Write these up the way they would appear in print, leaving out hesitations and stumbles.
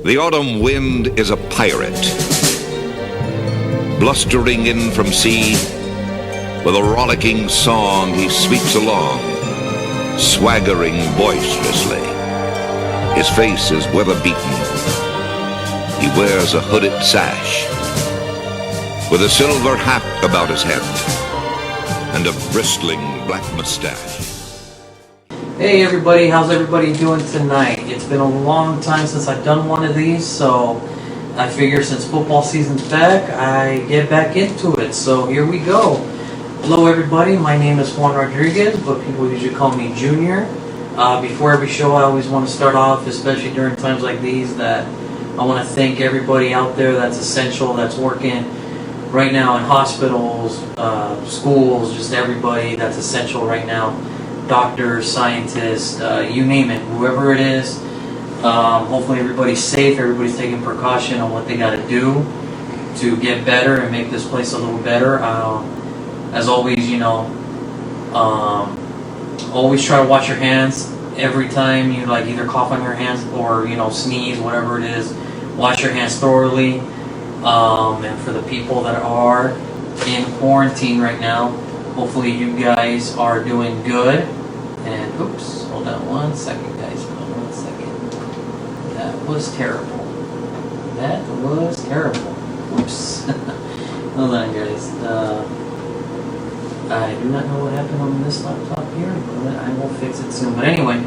The autumn wind is a pirate, blustering in from sea. With a rollicking song he sweeps along, swaggering boisterously. His face is weather-beaten. He wears a hooded sash, with a silver hat about his head, and a bristling black mustache. Hey everybody, how's everybody doing tonight? It's been a long time since I've done one of these, so I figure since football season's back, I get back into it. So here we go. Hello everybody, my name is Juan Rodriguez, but people usually call me Junior. Before every show, I always want to start off, especially during times like these, that I want to thank everybody out there that's essential, that's working right now in hospitals, schools, just everybody that's essential right now. Doctors, scientists, you name it, whoever it is. Hopefully everybody's safe, everybody's taking precaution on what they got to do to get better and make this place a little better. As always, always try to wash your hands every time you either cough on your hands or sneeze, whatever it is. Wash your hands thoroughly. And for the people that are in quarantine right now, hopefully you guys are doing good. And oops, hold on one second, guys. Hold on 1 second. That was terrible. That was terrible. Whoops. Hold on, guys. I do not know what happened on this laptop here, but I will fix it soon. But anyway,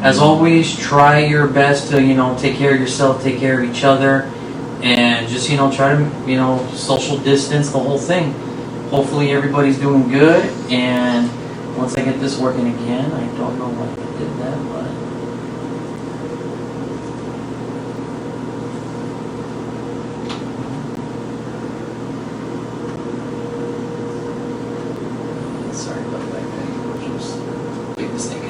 as always, try your best to take care of yourself, take care of each other, and just try to social distance the whole thing. Hopefully everybody's doing good, and once I get this working again, I don't know why I did that, but sorry about that, guys. Just big mistake.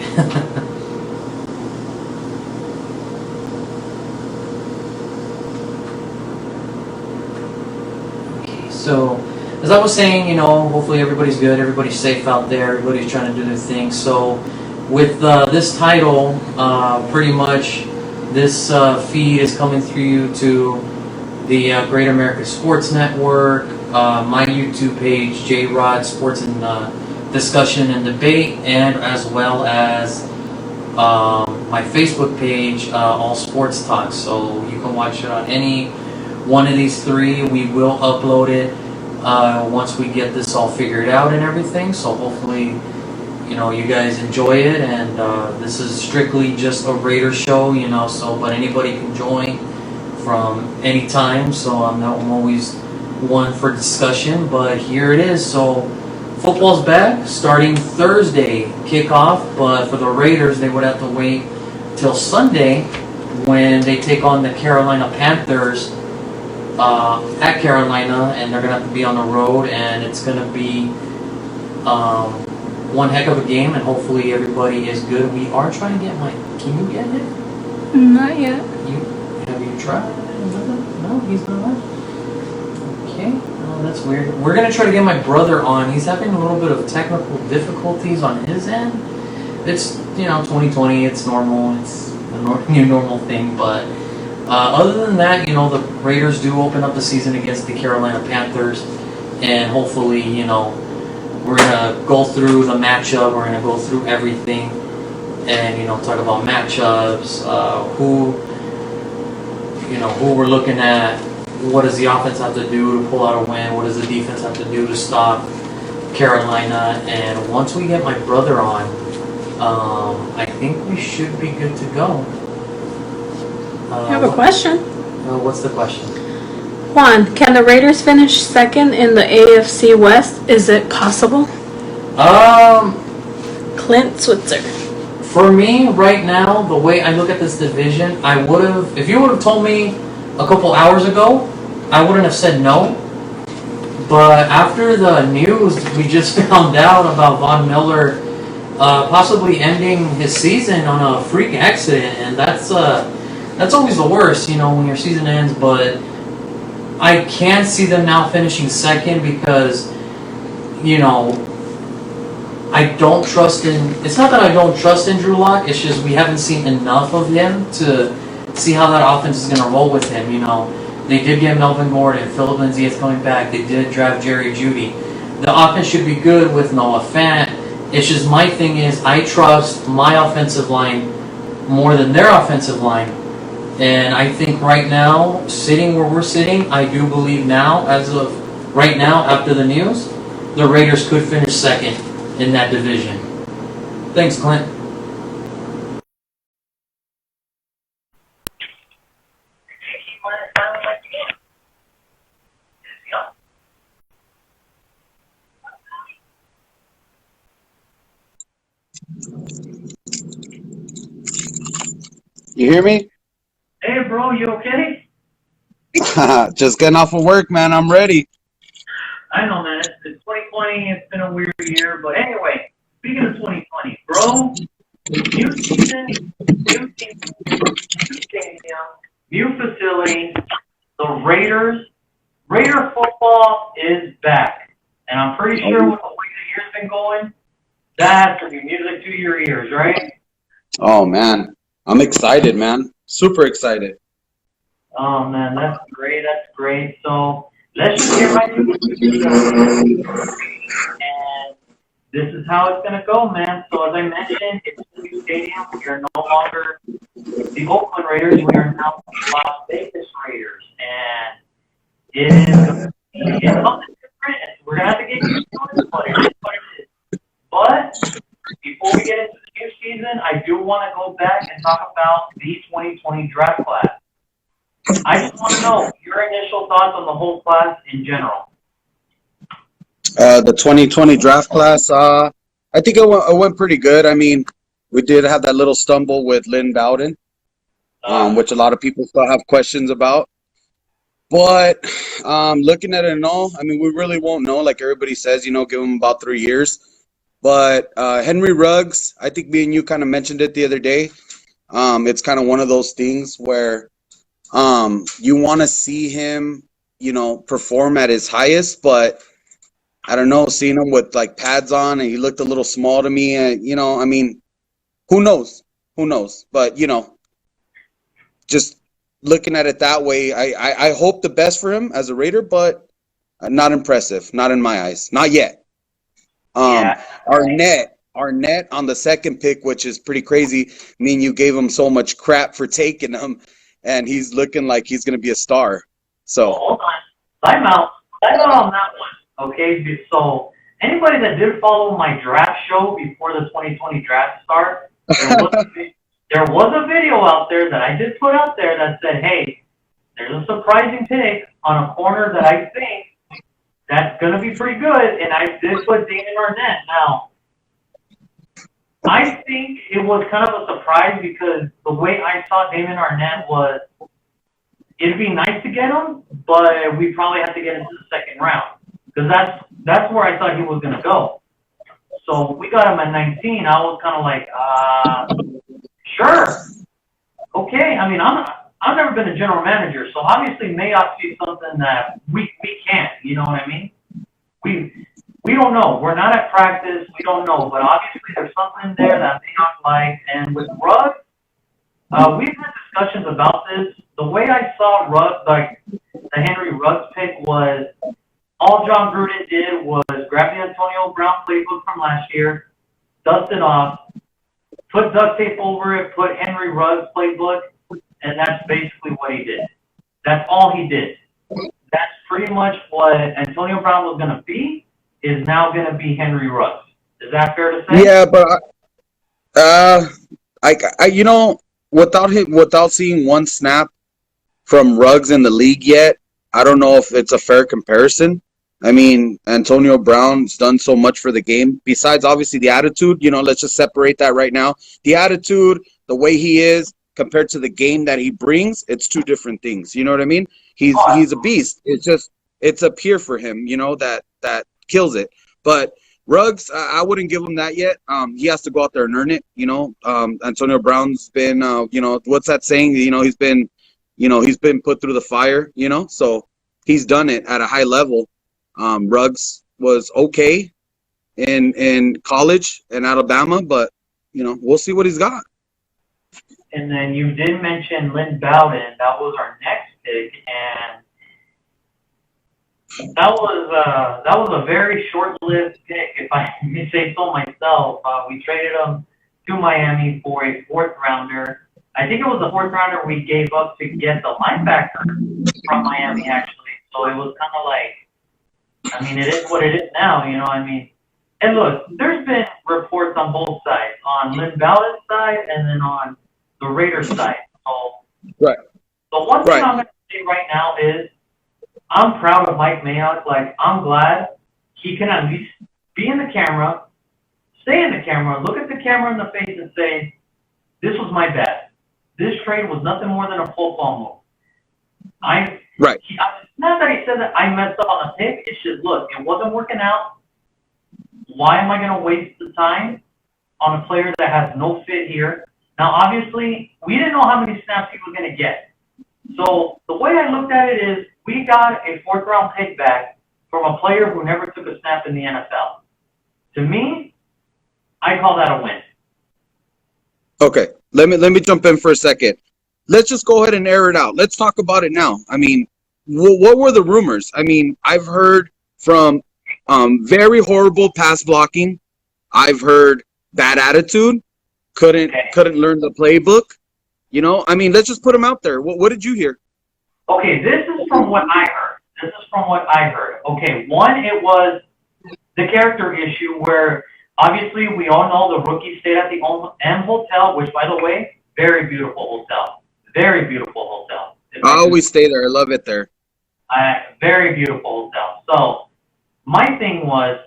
Okay, so as I was saying, hopefully everybody's good, everybody's safe out there, everybody's trying to do their thing. So with this title, pretty much this feed is coming through you to the Great American Sports Network, my YouTube page, J-Rod Sports and Discussion and Debate, and as well as my Facebook page, All Sports Talk. So you can watch it on any one of these three. We will upload it once we get this all figured out and everything. So hopefully you guys enjoy it, and this is strictly just a Raider show, but anybody can join from any time, so I'm always one for discussion. But here it is. So football's back starting Thursday kickoff, but for the Raiders they would have to wait till Sunday when they take on the Carolina Panthers at Carolina, and they're going to have to be on the road, and it's going to be one heck of a game, and hopefully everybody is good. We are trying to get can you get it? Not yet. Have you tried? No, he's not. Okay, oh, that's weird. We're going to try to get my brother on. He's having a little bit of technical difficulties on his end. It's, 2020, it's normal, it's a new normal thing, but other than that, the Raiders do open up the season against the Carolina Panthers, and hopefully, we're going to go through the matchup, we're going to go through everything, and, talk about matchups, who we're looking at, what does the offense have to do to pull out a win, what does the defense have to do to stop Carolina, and once we get my brother on, I think we should be good to go. I have a question. What's the question? Juan, can the Raiders finish second in the AFC West? Is it possible? Clint Switzer. For me, right now, the way I look at this division, I would have, if you would have told me a couple hours ago, I wouldn't have said no. But after the news we just found out about Von Miller possibly ending his season on a freak accident, and that's always the worst, when your season ends. But I can't see them now finishing second because, I don't trust in. It's not that I don't trust in Drew Lock. It's just we haven't seen enough of him to see how that offense is going to roll with him. You know, they did get Melvin Gordon, Philip Lindsay is coming back. They did draft Jerry Jeudy. The offense should be good with Noah Fant. It's just my thing is I trust my offensive line more than their offensive line. And I think right now, sitting where we're sitting, I do believe now, as of right now, after the news, the Raiders could finish second in that division. Thanks, Clint. You hear me? Hey, bro, you okay? Just getting off of work, man. I'm ready. I know, man. It's 2020. It's been a weird year. But anyway, speaking of 2020, bro, new season, new team, new stadium, new facility. The Raider football is back. And I'm pretty sure with the way the year's been going, that's going to be music to your ears, right? Oh, man. I'm excited, man. Super excited. Oh, man, that's great. That's great. So let's just get right into it. And this is how it's going to go, man. So as I mentioned, it's a new stadium. We are no longer the Oakland Raiders. We are now the Las Vegas Raiders. And it is something different. We're going to have to get used to it, but it is what it is. But before we get into the new season, I do want to go back and talk about the 2020 draft class. I just want to know your initial thoughts on the whole class in general. The 2020 draft class, I think it went pretty good. I mean, we did have that little stumble with Lynn Bowden, which a lot of people still have questions about. But looking at it and all, I mean, we really won't know. Like everybody says, you know, give him about 3 years. But Henry Ruggs, I think me and you kind of mentioned it the other day. It's kind of one of those things where you want to see him, you know, perform at his highest, but I don't know, seeing him with like pads on and he looked a little small to me, and you know, I mean, who knows? But you know, just looking at it that way, I hope the best for him as a Raider, but not impressive, not in my eyes, not yet. Yeah. Arnett on the second pick, which is pretty crazy. I mean, you gave him so much crap for taking him, and he's looking like he's going to be a star. So hold on. Time out on that one. Okay, so anybody that did follow my draft show before the 2020 draft start, there was a video out there that I did put out there that said, hey, there's a surprising pick on a corner that I think that's going to be pretty good, and I did put Damon Arnett. Now, I think it was kind of a surprise because the way I saw Damon Arnett was, it'd be nice to get him, but we probably have to get into the second round because that's where I thought he was going to go. So we got him at 19. I was kind of like, sure, okay. I mean, I've never been a general manager, so obviously Mayock sees something that we can't. You know what I mean? We don't know. We're not at practice. We don't know, but obviously there's something there that Mayock likes. And with Ruggs, we've had discussions about this. The way I saw Ruggs, like the Henry Ruggs pick, was all John Gruden did was grab the Antonio Brown playbook from last year, dust it off, put duct tape over it, put Henry Ruggs playbook, and that's basically what he did. That's all he did. That's pretty much what Antonio Brown was going to be, is now going to be Henry Ruggs. Is that fair to say? yeah, but I you know, without seeing one snap from Ruggs in the league yet, I don't know if it's a fair comparison. I mean, Antonio Brown's done so much for the game. Besides, obviously, the attitude, you know, let's just separate that right now. The attitude, the way he is, compared to the game that he brings, it's two different things. You know what I mean? He's a beast. It's a peer for him, you know, that kills it. But Ruggs, I wouldn't give him that yet. He has to go out there and earn it. You know, Antonio Brown's been, you know, what's that saying? You know, he's been put through the fire. You know, so he's done it at a high level. Ruggs was okay in college in Alabama, but you know, we'll see what he's got. And then you did mention Lynn Bowden. That was our next pick, and that was a very short-lived pick, if I may say so myself. We traded him to Miami for a fourth rounder. I think it was the fourth rounder we gave up to get the linebacker from Miami, actually. So it was kind of like, I mean, it is what it is now, you know. I mean, and look, there's been reports on both sides, on Lynn Bowden's side and then on the Raiders side. So, Right. the one thing I'm going to say right now is I'm proud of Mike Mayock. Like, I'm glad he can at least be in the camera, stay in the camera, look at the camera in the face and say, this was my bad. This trade was nothing more than a football move. It's not that he said that I messed up on the pick. It's just, look, it wasn't working out. Why am I going to waste the time on a player that has no fit here? Now, obviously, we didn't know how many snaps he was going to get. So the way I looked at it is we got a fourth-round pick back from a player who never took a snap in the NFL. To me, I call that a win. Okay, let me jump in for a second. Let's just go ahead and air it out. Let's talk about it now. I mean, what were the rumors? I mean, I've heard from very horrible pass blocking. I've heard bad attitude. Couldn't learn the playbook. You know, I mean, let's just put him out there. What did you hear? Okay, this is from what I heard. Okay, one, it was the character issue where obviously we all know the rookie stayed at the M Hotel, which, by the way, very beautiful hotel. Very beautiful hotel. I always stay there. I love it there. Very beautiful hotel. So my thing was,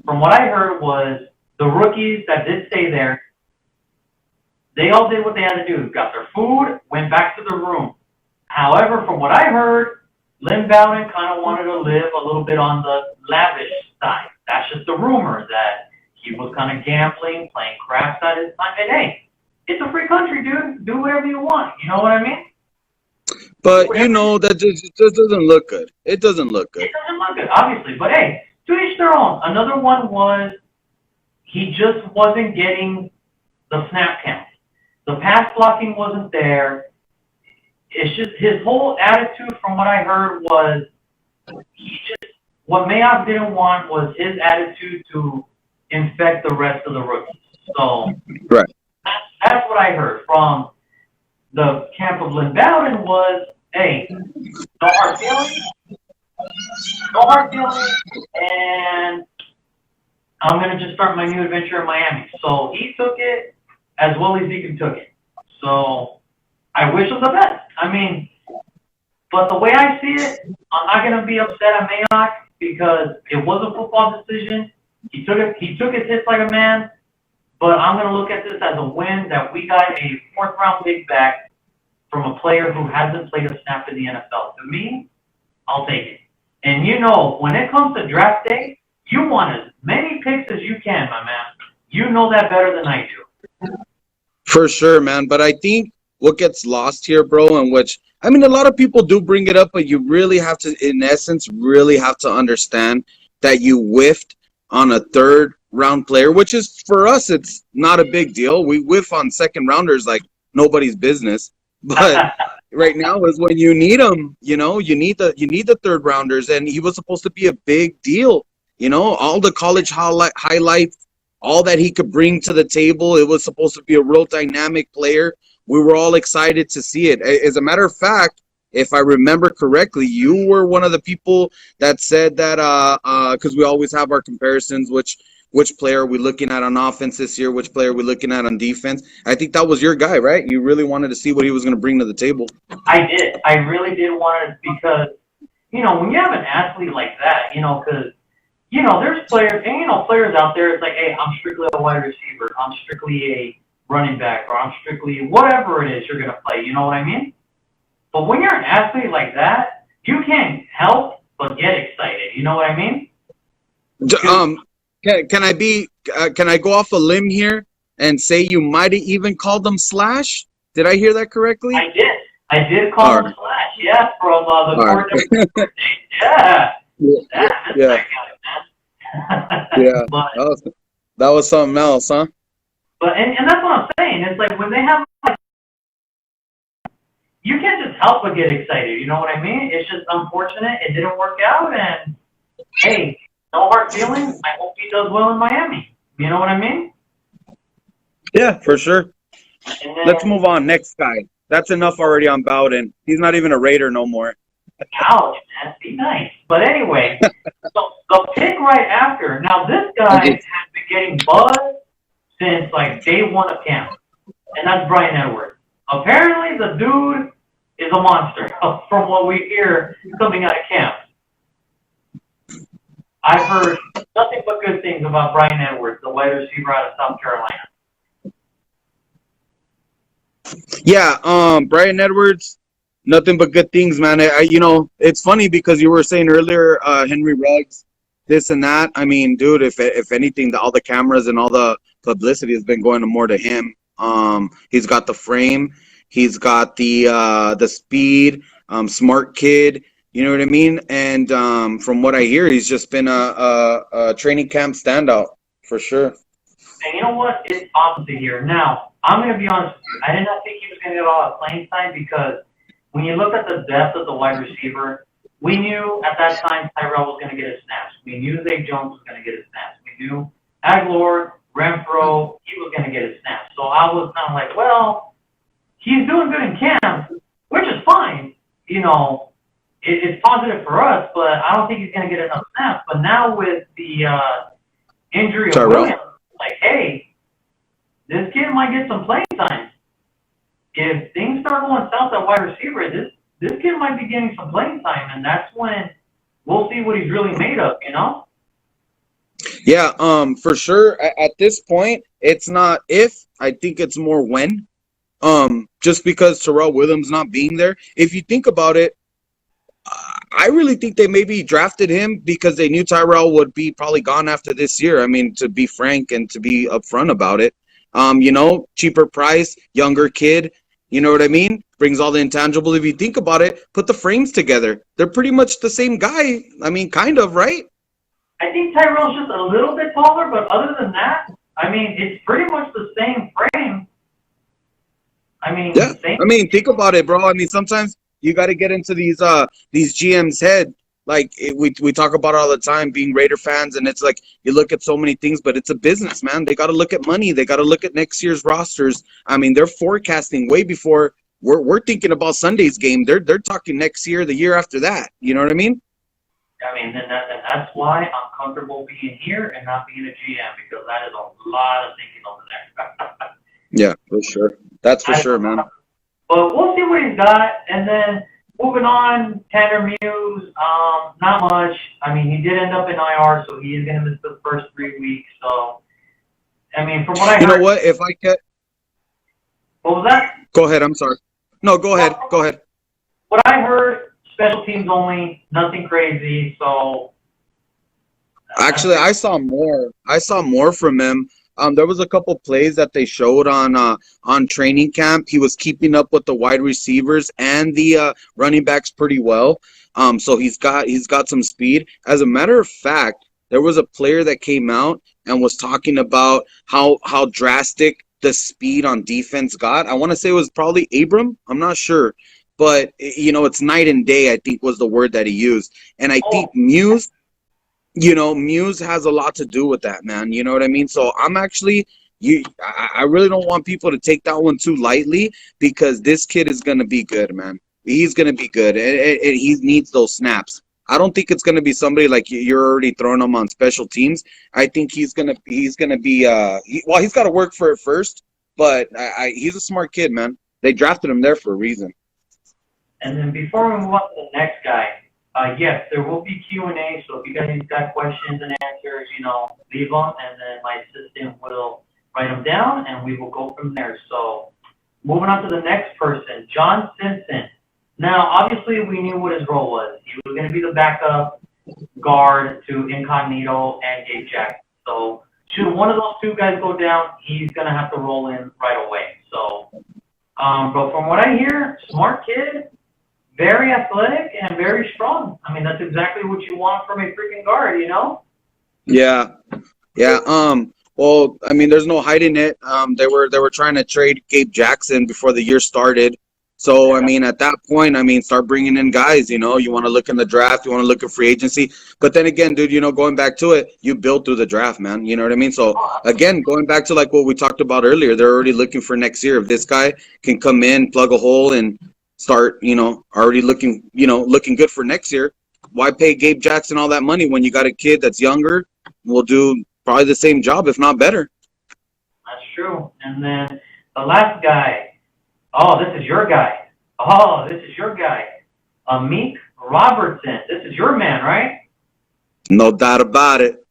from what I heard was the rookies that did stay there, they all did what they had to do. Got their food, went back to the room. However, from what I heard, Lynn Bowden kind of wanted to live a little bit on the lavish side. That's just the rumor that he was kind of gambling, playing craps at his time. And hey, it's a free country, dude. Do whatever you want. You know what I mean? But, you know, that just doesn't look good. It doesn't look good. It doesn't look good, obviously. But hey, to each their own. Another one was he just wasn't getting the snap count. The pass blocking wasn't there. It's just his whole attitude, from what I heard, was what Mayock didn't want was his attitude to infect the rest of the rookies. So right. That's what I heard from the camp of Lynn Bowden was, hey, no hard feelings, and I'm going to just start my new adventure in Miami. So he took it as well as he took it. So I wish him the best. I mean, but the way I see it, I'm not going to be upset at Mayock because it was a football decision. He took his hits like a man. But I'm going to look at this as a win that we got a fourth-round pick back from a player who hasn't played a snap in the NFL. To me, I'll take it. And you know, when it comes to draft day, you want as many picks as you can, my man. You know that better than I do. For sure, man. But I think what gets lost here, bro, and which, I mean, a lot of people do bring it up, but you really have to, in essence, really have to understand that you whiffed on a third-round player, which is, for us, it's not a big deal. We whiff on second-rounders like nobody's business. But right now is when you need them. You know, you need the third-rounders, and he was supposed to be a big deal. You know, all the college highlights, all that he could bring to the table. It was supposed to be a real dynamic player. We were all excited to see it. As a matter of fact, if I remember correctly, you were one of the people that said that because we always have our comparisons, which player are we looking at on offense this year, which player are we looking at on defense. I think that was your guy, right? You really wanted to see what he was going to bring to the table. I did. I really did want it because, you know, when you have an athlete like that, you know, because, you know, there's players, and, you know, players out there, it's like, hey, I'm strictly a wide receiver. I'm strictly a running back, or I'm strictly whatever it is you're going to play. You know what I mean? But when you're an athlete like that, you can't help but get excited. You know what I mean? Can I go off a limb here and say you might have even called them Slash? Did I hear that correctly? I did call him Slash. Yeah, from the court. Yeah. Yeah. Yeah. That was something else, huh? But and that's what I'm saying. It's like when they have, like, you can't just help but get excited. You know what I mean? It's just unfortunate it didn't work out. And hey, no hard feelings. I hope he does well in Miami. You know what I mean? Yeah, for sure. And then, Let's move on. Next guy. That's enough already on Bowden. He's not even a Raider no more. ouch, man, be nice. But anyway, so the pick right after. Now this guy has been getting buzz since like day one of camp, and that's Brian Edwards. Apparently, the dude is a monster, from what we hear coming out of camp. I've heard nothing but good things about Brian Edwards, the wide receiver out of South Carolina. Yeah, Brian Edwards, nothing but good things, man. It's funny because you were saying earlier, Henry Ruggs, this and that. I mean, dude, if anything, all the cameras and all the publicity has been going more to him. He's got the frame, he's got the speed, smart kid. You know what I mean? And from what I hear, he's just been a training camp standout for sure. And you know what? It's opposite here. Now, I'm going to be honest with you. I did not think he was going to get a lot of playing time because when you look at the depth of the wide receiver, we knew at that time Tyrell was going to get his snaps. We knew Zay Jones was going to get his snaps. We knew Aguilar, Renfro, he was going to get his snaps. So I was kind of like, well, he's doing good in camp, which is fine. You know, it's positive for us, but I don't think he's going to get enough snaps. But now with the injury of Tyrell. Williams, like, hey, this kid might get some playing time. If things start going south at wide receiver, this kid might be getting some playing time, and that's when we'll see what he's really made of, you know? Yeah, for sure. At this point, it's not if, I think it's more when. Just because Terrell Williams not being there. If you think about it, I really think they maybe drafted him because they knew Tyrell would be probably gone after this year. I mean, to be frank and to be upfront about it. Cheaper price, younger kid, you know what I mean? Brings all the intangible. If you think about it, put the frames together. They're pretty much the same guy. I mean, kind of, right? I think Tyrell's just a little bit taller, but other than that, I mean, it's pretty much the same frame. I mean, yeah. I mean, think about it, bro. I mean, sometimes you got to get into these GM's head. Like we talk about it all the time, being Raider fans, and it's like you look at so many things, but it's a business, man. They got to look at money. They got to look at next year's rosters. I mean, they're forecasting way before we're thinking about Sunday's game. They're talking next year, the year after that. You know what I mean? I mean, and that's why I'm comfortable being here and not being a GM, because that is a lot of thinking over there. Yeah, for sure. That's for sure, man. But we'll see what he's got, and then moving on, Tanner Muse, not much. I mean, he did end up in IR, so he is going to miss the first 3 weeks. So, I mean, from what I heard... You know what? If I get... What was that? Go ahead. I'm sorry. No, go ahead. Go ahead. What I heard, special teams only, nothing crazy, so... Actually, I saw more. I saw more from him. There was a couple plays that they showed on training camp. He was keeping up with the wide receivers and the running backs pretty well. So he's got some speed. As a matter of fact, there was a player that came out and was talking about how drastic the speed on defense got. I want to say it was probably Abram. I'm not sure, but it's night and day, I think was the word that he used. And I think Muse has a lot to do with that, man. You know what I mean? So I'm actually, I really don't want people to take that one too lightly, because this kid is going to be good, man. He's going to be good, and he needs those snaps. I don't think it's going to be somebody like you're already throwing him on special teams. I think he's going to be, he's got to work for it first, but he's a smart kid, man. They drafted him there for a reason. And then before we move on to the next guy, yes, there will be Q&A, so if you guys got questions and answers, leave them, and then my assistant will write them down, and we will go from there. So moving on to the next person, John Simpson. Now, obviously, we knew what his role was. He was going to be the backup guard to Incognito and Gabe Jackson. So should one of those two guys go down, he's going to have to roll in right away. So, but from what I hear, smart kid, very athletic and very strong. I mean, that's exactly what you want from a freaking guard, Yeah. Yeah. Well, I mean, there's no hiding it. They were trying to trade Gabe Jackson before the year started. So, I mean, at that point, I mean, start bringing in guys. You know, you want to look in the draft, you want to look at free agency. But then again, dude, you know, going back to it, you build through the draft, man. You know what I mean? So, again, going back to like what we talked about earlier, they're already looking for next year. If this guy can come in, plug a hole, and start, you know, already looking, you know, looking good for next year, why pay Gabe Jackson all that money when you got a kid that's younger, will do probably the same job, if not better? That's true. And then the last guy, oh, this is your guy. Oh, this is your guy. Amik Robertson. This is your man, right? No doubt about it.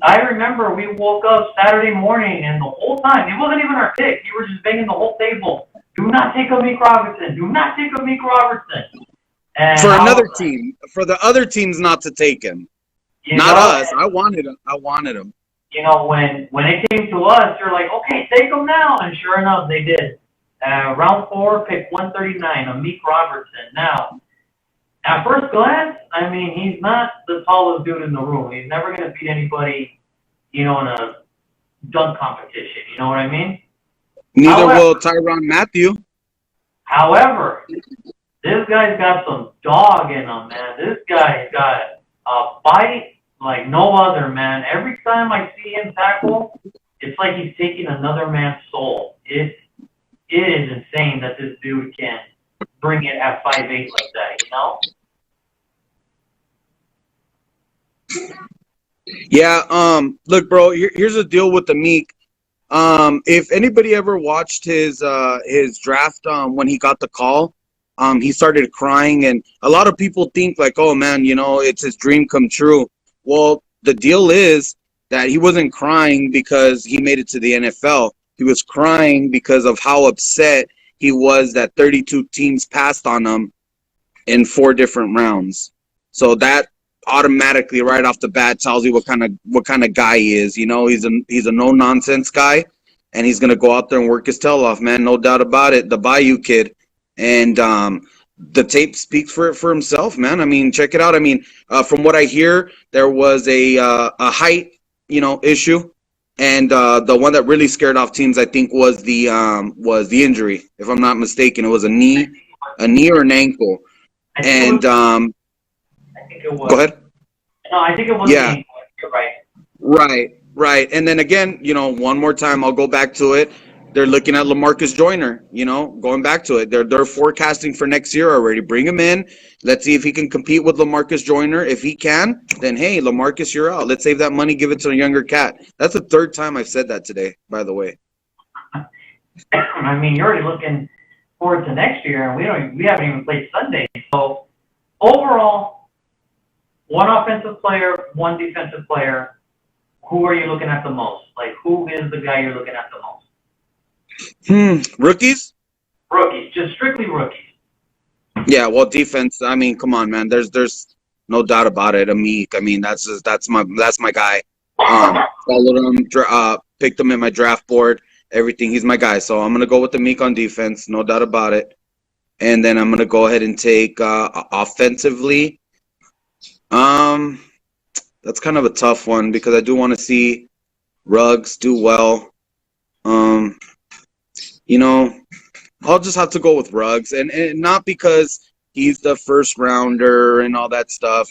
I remember we woke up Saturday morning and the whole time, it wasn't even our pick. You were just banging the whole table. Do not take Amik Robertson. Do not take Amik Robertson. And For another team, for the other teams not to take him. Not us. I wanted him. You know, when it came to us, you're like, okay, take him now. And sure enough, they did. Round 4, pick 139, Amik Robertson. Now, at first glance, I mean, he's not the tallest dude in the room. He's never going to beat anybody, you know, in a dunk competition. You know what I mean? Neither will Tyrann Mathieu. However, this guy's got some dog in him, man. This guy's got a bite like no other, man. Every time I see him tackle, it's like he's taking another man's soul. It is insane that this dude can bring it at 5'8" like that, you know? Yeah, look, bro, here's the deal with the Meek. If anybody ever watched his draft when he got the call, he started crying, and a lot of people think like, oh man, you know, it's his dream come true. Well, the deal is that he wasn't crying because he made it to the NFL. He was crying because of how upset he was that 32 teams passed on him in 4 different rounds. So that automatically, right off the bat, tells you what kind of guy he is. You know, he's a no nonsense guy, and he's gonna go out there and work his tail off, man. No doubt about it. The Bayou kid, and the tape speaks for himself, man. I mean, check it out. I mean, from what I hear, there was a height, you know, issue. And the one that really scared off teams, I think, was the injury. If I'm not mistaken, it was a knee or an ankle. And I think it was. Go ahead. No, I think it was. Yeah. You're right. Right. And then again, you know, one more time, I'll go back to it. They're looking at LaMarcus Joyner. You know, going back to it, they're forecasting for next year already. Bring him in. Let's see if he can compete with LaMarcus Joyner. If he can, then hey, LaMarcus, you're out. Let's save that money, give it to a younger cat. That's the 3rd time I've said that today, by the way. I mean, you're already looking forward to next year, and we haven't even played Sunday. So overall, 1 offensive player, 1 defensive player. Who are you looking at the most? Like, who is the guy you're looking at the most? Rookies? Rookies, just strictly rookies. Yeah, well, defense. I mean, come on, man. There's no doubt about it. Amik. I mean, that's my guy. Followed him, picked him in my draft board. Everything. He's my guy. So I'm gonna go with Amik on defense. No doubt about it. And then I'm gonna go ahead and take offensively. That's kind of a tough one because I do want to see Ruggs do well. You know, I'll just have to go with Ruggs, and not because he's the first rounder and all that stuff.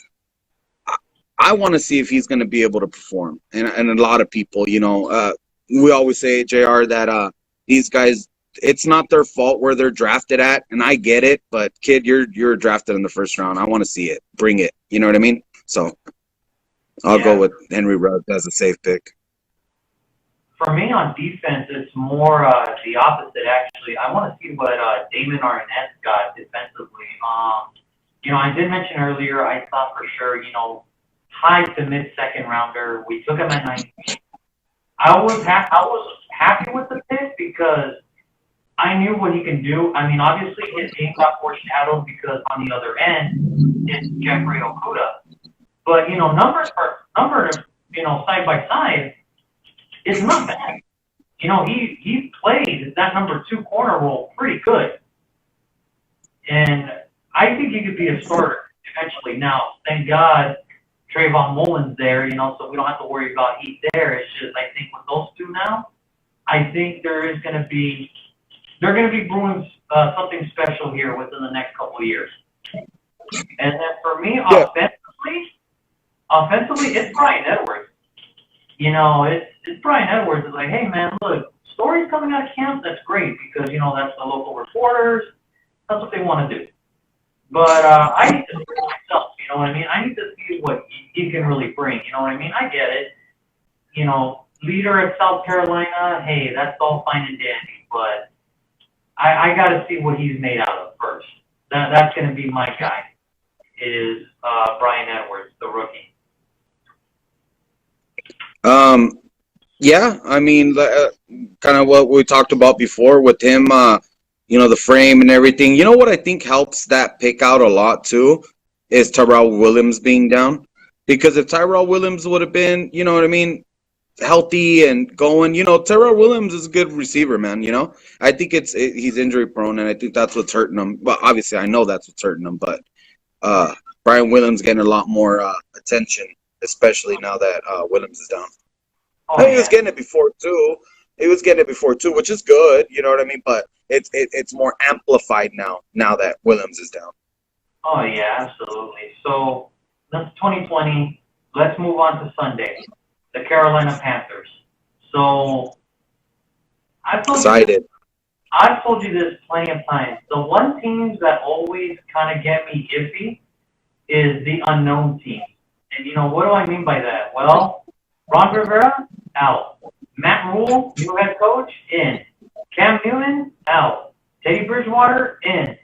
I want to see if he's going to be able to perform. And a lot of people, you know, we always say, JR, that these guys, it's not their fault where they're drafted at, and I get it, but kid, you're drafted in the first round. I want to see it. Bring it. You know what I mean? So I'll go with Henry Ruggs as a safe pick. For me on defense, it's more the opposite, actually. I want to see what Damon Arnett got defensively. You know, I did mention earlier, I thought for sure, you know, high to mid-second rounder. We took him at 19. I was happy with the pick because I knew what he can do. I mean, obviously, his game got foreshadowed because on the other end is Jeffrey Okuda. But, you know, numbers, you know, side by side, it's not bad. You know, he played that number 2 corner role pretty good. And I think he could be a starter eventually. Now, thank God, Trayvon Mullins there, you know, so we don't have to worry about heat there. It's just, I think with those two now, I think they're going to be brewing something special here within the next couple of years. And then for me, offensively, it's Brian Edwards. You know, it's Brian Edwards. It's like, hey, man, look, stories coming out of camp, that's great because, you know, that's the local reporters. That's what they want to do. But I need to see it myself, you know what I mean? I need to see what he can really bring, you know what I mean? I get it. You know, leader at South Carolina, hey, that's all fine and dandy, but I got to see what he's made out of first. That's going to be my guy, is Brian Edwards, the rookie. Yeah, I mean, kind of what we talked about before with him, you know, the frame and everything. You know what I think helps that pick out a lot too is Tyrell Williams being down. Because if Tyrell Williams would have been, you know what I mean, healthy and going, you know, Tyrell Williams is a good receiver, man, you know. I think he's injury prone, and I think that's what's hurting him. Well, obviously, I know that's what's hurting him, but Brian Williams getting a lot more attention, especially now that Williams is down. Oh, He was getting it before too. Which is good, you know what I mean? But it's more amplified now that Williams is down. Oh, yeah, absolutely. So that's 2020. Let's move on to Sunday. The Carolina Panthers. So I've told you this plenty of times. The one teams that always kind of get me iffy is the unknown teams. And, you know, what do I mean by that? Well, Ron Rivera, out. Matt Rule, new head coach, in. Cam Newton, out. Teddy Bridgewater, in.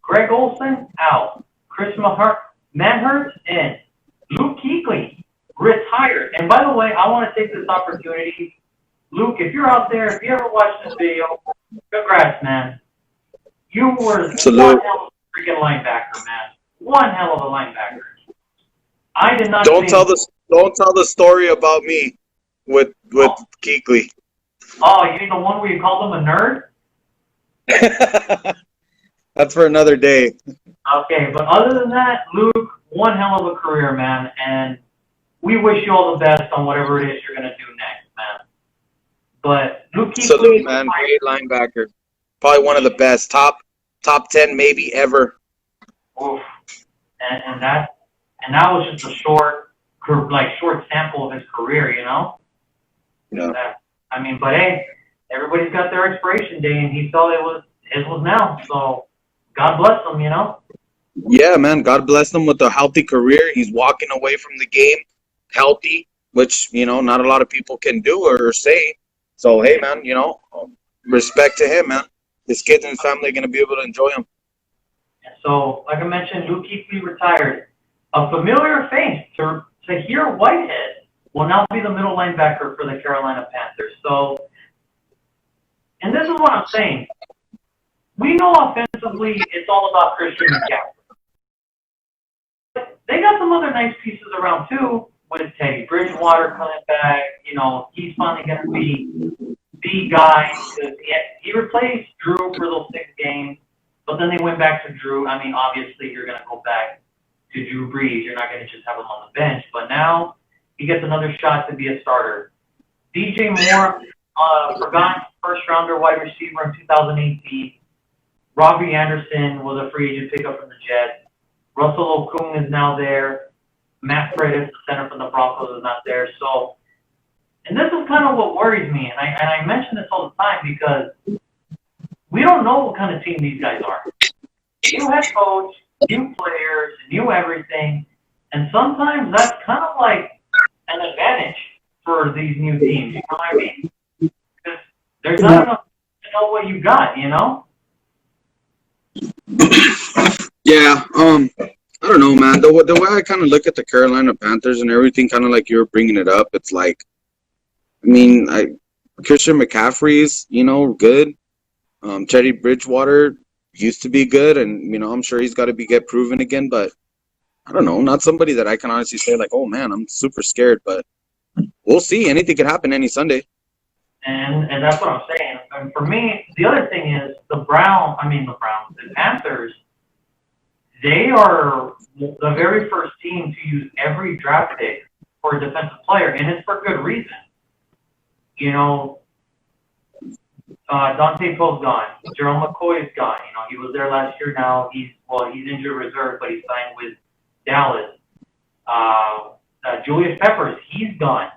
Greg Olson, out. Matt Hurts, in. Luke Kuechly, retired. And by the way, I want to take this opportunity. Luke, if you're out there, if you ever watched this video, congrats, man. You were one hell of a freaking linebacker, man. One hell of a linebacker. I did not. Don't tell the story about me with Kuechly. Oh, you mean the one where you called him a nerd? That's for another day. Okay, but other than that, Luke, one hell of a career, man, and we wish you all the best on whatever it is you're gonna do next, man. But Luke Kuechly, salute, man, great linebacker, probably one of the best, top 10 maybe ever. Oof. And that was just a short sample of his career, you know. Yeah. I mean, but hey, everybody's got their expiration day, and he felt his was now. So God bless him, you know. Yeah, man, God bless him with a healthy career. He's walking away from the game healthy, which, you know, not a lot of people can do or say. So hey, man, you know, respect to him, man. His kids and his family are gonna be able to enjoy him. So, like I mentioned, Luke Kuechly retired. A familiar face to Tahir Whitehead will now be the middle linebacker for the Carolina Panthers. So, and this is what I'm saying. We know offensively it's all about Christian McCaffrey. They got some other nice pieces around too, with Teddy Bridgewater coming back. You know, he's finally going to be the guy. He replaced Drew for those 6 games, but then they went back to Drew. I mean, obviously you're going to go back to Drew Brees. You're not going to just have him on the bench. But now he gets another shot to be a starter. DJ Moore, forgotten first-rounder wide receiver in 2018. Robbie Anderson was a free agent pickup from the Jets. Russell Okung is now there. Matt Freitas, the center from the Broncos, is not there. So, and this is kind of what worries me. And I mention this all the time because we don't know what kind of team these guys are. New head coach, new players, new everything. And sometimes that's kind of like an advantage for these new teams. You know what I mean? Because there's not enough to know what you got, you know? Yeah, I don't know, man. The way I kind of look at the Carolina Panthers and everything, kind of like you were bringing it up, it's like, I mean, Christian McCaffrey's, you know, good. Teddy Bridgewater used to be good, and, you know, I'm sure he's got to get proven again, but I don't know, not somebody that I can honestly say, like, oh, man, I'm super scared, but we'll see. Anything could happen any Sunday. And that's what I'm saying. And for me, the other thing is the Panthers, they are the very first team to use every draft pick for a defensive player, and it's for good reason. You know, Dante Poe's gone. Jerome McCoy is gone. You know, he was there last year. Now he's injured reserve, but he signed with Dallas. Julius Peppers, he's gone.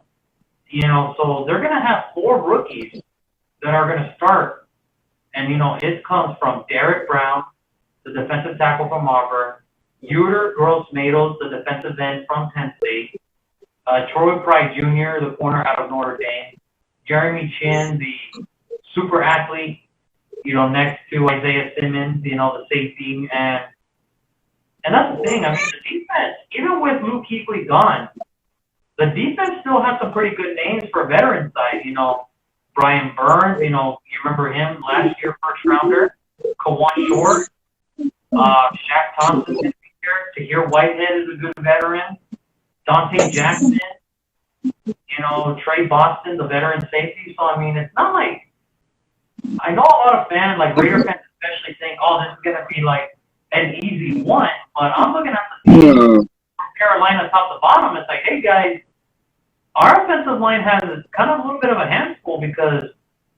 You know, so they're going to have 4 rookies that are going to start. And, you know, it comes from Derek Brown, the defensive tackle from Auburn, Uter Gross-Matos, the defensive end from Penn State, Troy Pride Jr., the corner out of Notre Dame, Jeremy Chin, the super athlete, you know, next to Isaiah Simmons, you know, the safety. And that's the thing. I mean, the defense, even with Luke Kuechly gone, the defense still has some pretty good names for veteran side. You know, Brian Burns, you know, you remember him last year, first rounder. Kawan Short, Shaq Thompson is here. Tahir Whitehead is a good veteran. Dante Jackson, you know, Trey Boston, the veteran safety. So, I mean, it's not like, I know a lot of fans, like Raider fans especially, think, oh, this is going to be like an easy one. But I'm looking at the team from Carolina top to bottom. It's like, hey, guys, our offensive line has kind of a little bit of a handful because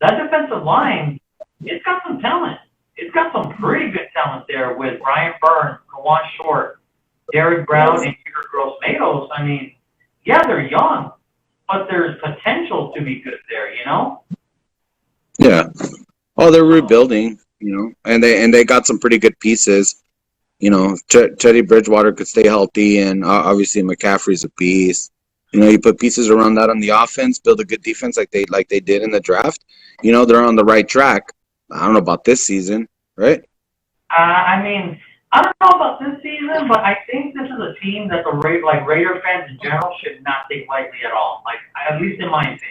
that defensive line, it's got some talent. It's got some pretty good talent there with Brian Burns, Kawan Short, Derek Brown, and Uter Gross-Matos. I mean, yeah, they're young, but there's potential to be good there, you know? Yeah. Oh, they're rebuilding, you know, and they got some pretty good pieces. You know, Teddy Bridgewater could stay healthy, and obviously McCaffrey's a beast. You know, you put pieces around that on the offense, build a good defense like they did in the draft. You know, they're on the right track. I don't know about this season, right? I mean, I don't know about this season, but I think this is a team that Raider fans in general should not take lightly at all. Like, at least in my opinion.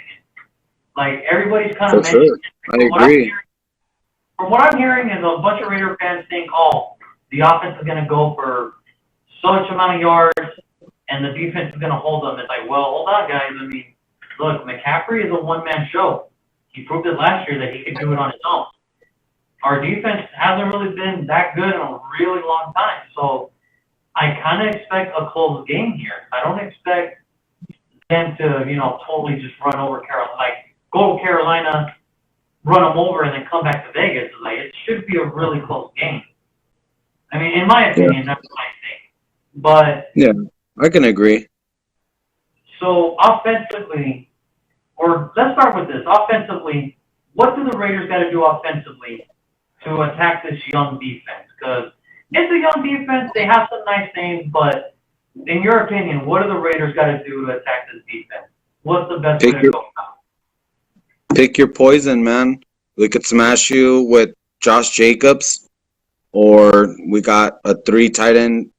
Like, everybody's kind of mentioning I agree. From what I'm hearing is a bunch of Raider fans think, oh, the offense is going to go for such amount of yards, and the defense is going to hold them. It's like, well, hold on, guys. I mean, look, McCaffrey is a one-man show. He proved it last year that he could do it on his own. Our defense hasn't really been that good in a really long time, so I kind of expect a close game here. I don't expect them to, you know, totally just run over Carolina. Like, go to Carolina, run them over, and then come back to Vegas. Like, it should be a really close game. I mean, in my opinion, that's what I think. But yeah, I can agree. So offensively, or let's start with this. Offensively, what do the Raiders got to do offensively to attack this young defense? Because it's a young defense. They have some nice names, but in your opinion, what do the Raiders got to do to attack this defense? What's the best way to go about? Pick your poison, man. We could smash you with Josh Jacobs, or we got a 2 tight end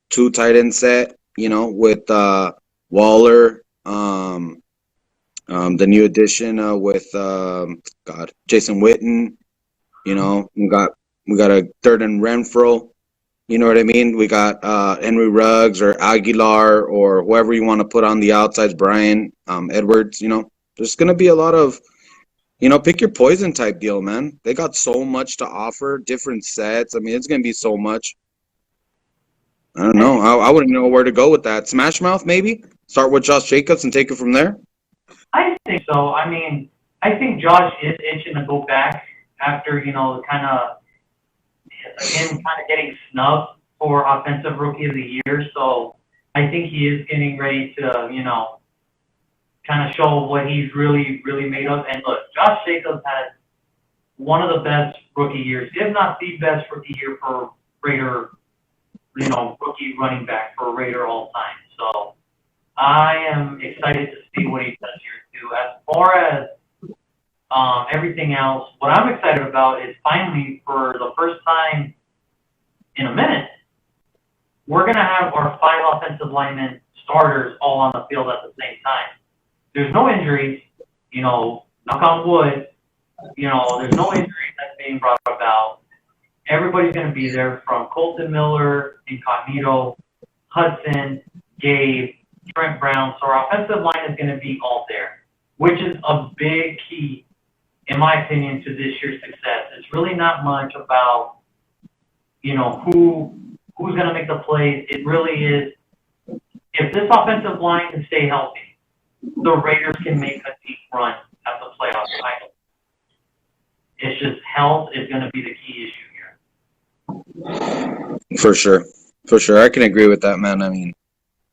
set, you know, with Waller, the new addition with Jason Witten. You know, we got a third and Renfro. You know what I mean? We got Henry Ruggs or Aguilar or whoever you want to put on the outsides, Brian Edwards. You know, there's going to be a lot of, you know, pick your poison type deal, man. They got so much to offer, different sets. I mean, it's going to be so much. I don't know. I wouldn't know where to go with that. Smash Mouth, maybe? Start with Josh Jacobs and take it from there? I think so. I mean, I think Josh is itching to go back after, you know, kind of getting snubbed for Offensive Rookie of the Year. So I think he is getting ready to, you know, kind of show what he's really, really made of. And look, Josh Jacobs had one of the best rookie years, if not the best rookie year for Raider, you know, rookie running back for Raider all time. So I am excited to see what he does here too. As far as everything else, what I'm excited about is finally, for the first time in a minute, we're going to have our 5 offensive linemen starters all on the field at the same time. There's no injuries, you know, knock on wood, you know, there's no injuries that's being brought about. Everybody's going to be there, from Colton Miller, Incognito, Hudson, Gabe, Trent Brown. So our offensive line is going to be all there, which is a big key, in my opinion, to this year's success. It's really not much about, you know, who who's going to make the plays. It really is, if this offensive line can stay healthy, the Raiders can make a deep run at the playoff title. It's just health is going to be the key issue here. For sure. For sure. I can agree with that, man. I mean,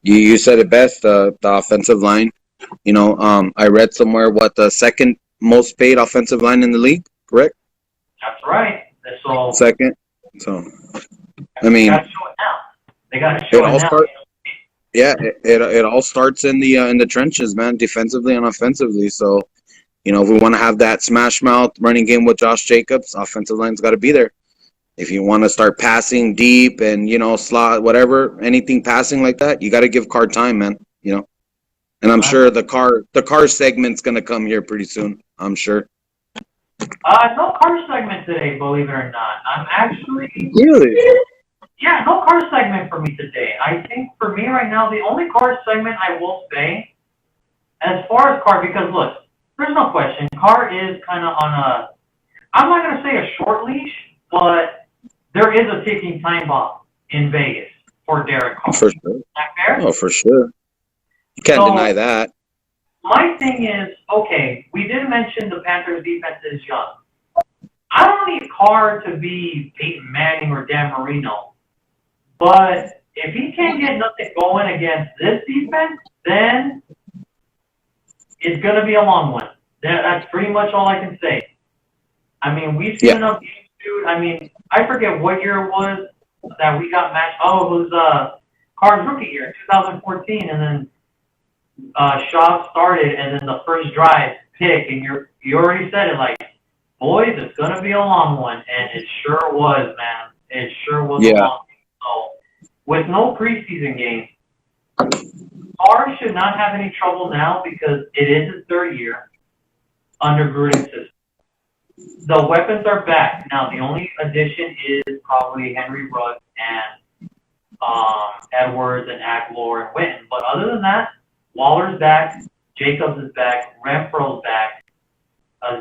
you said it best, the offensive line. You know, I read somewhere what the second most paid offensive line in the league, correct? That's right. So second. So, I mean, they got to show it now. They got to show it now. Yeah, it all starts in the trenches, man, defensively and offensively. So, you know, if we want to have that smash mouth running game with Josh Jacobs, offensive line's got to be there. If you want to start passing deep and, you know, slot, whatever, anything passing like that, you got to give Carr time, man, you know. And I'm sure the Carr segment's going to come here pretty soon, I'm sure. No Carr segment today, believe it or not. I'm actually... Really? Yeah, no Carr segment for me today. I think for me right now, the only Carr segment I will say, as far as Carr, because look, there's no question, Carr is kind of on a, I'm not going to say a short leash, but there is a ticking time bomb in Vegas for Derek Carr. For sure. Is that fair? Oh, for sure. You can't deny that. My thing is, okay, we did mention the Panthers' defense is young. I don't need Carr to be Peyton Manning or Dan Marino, but if he can't get nothing going against this defense, then it's going to be a long one. That's pretty much all I can say. I mean, we've seen enough games, dude. I mean, I forget what year it was that we got matched. Oh, it was Carr's rookie year, 2014, and then Shaw started, and then the first drive pick, and you already said it, like, boys, it's going to be a long one, and it sure was, man. It sure was a long one. So, with no preseason games, Carr should not have any trouble now because it is his third year under Gruden's system. The weapons are back. Now, the only addition is probably Henry Ruggs and Edwards and Aguilar and Witten. But other than that, Waller's back, Jacobs is back, Renfro's back,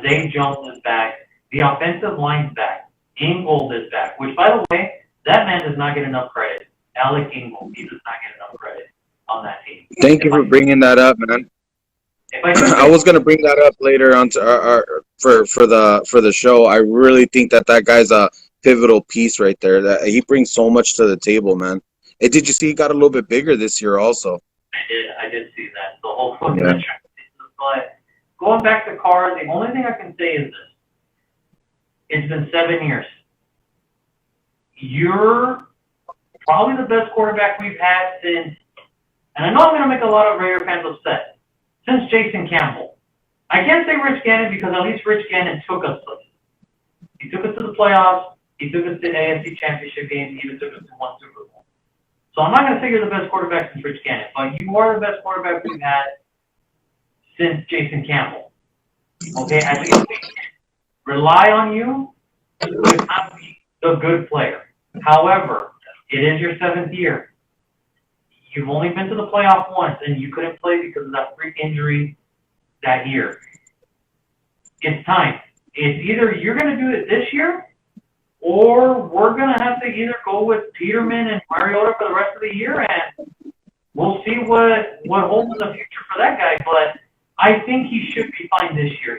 Zay Jones is back, the offensive line's back, Ingold is back, which, by the way, that man does not get enough credit. Alec Ingold, he does not get enough credit on that team. Thank you for bringing that up, man. I was going to bring that up later on to for the show. I really think that guy's a pivotal piece right there. That he brings so much to the table, man. Hey, did you see he got a little bit bigger this year also? I did see that. So hopefully that transitions. But going back to Carr, the only thing I can say is this. It's been 7 years. You're probably the best quarterback we've had since, and I know I'm going to make a lot of Raider fans upset, since Jason Campbell. I can't say Rich Gannon because at least Rich Gannon took us to it. He took us to the playoffs. He took us to AFC Championship games. He even took us to one Super Bowl. So I'm not going to say you're the best quarterback since Rich Gannon, but you are the best quarterback we've had since Jason Campbell. Okay, at least we can rely on you to not be the good player. However, it is your 7th year. You've only been to the playoff once, and you couldn't play because of that freak injury that year. It's time. It's either you're going to do it this year, or we're going to have to either go with Peterman and Mariota for the rest of the year, and we'll see what holds in the future for that guy. But I think he should be fine this year.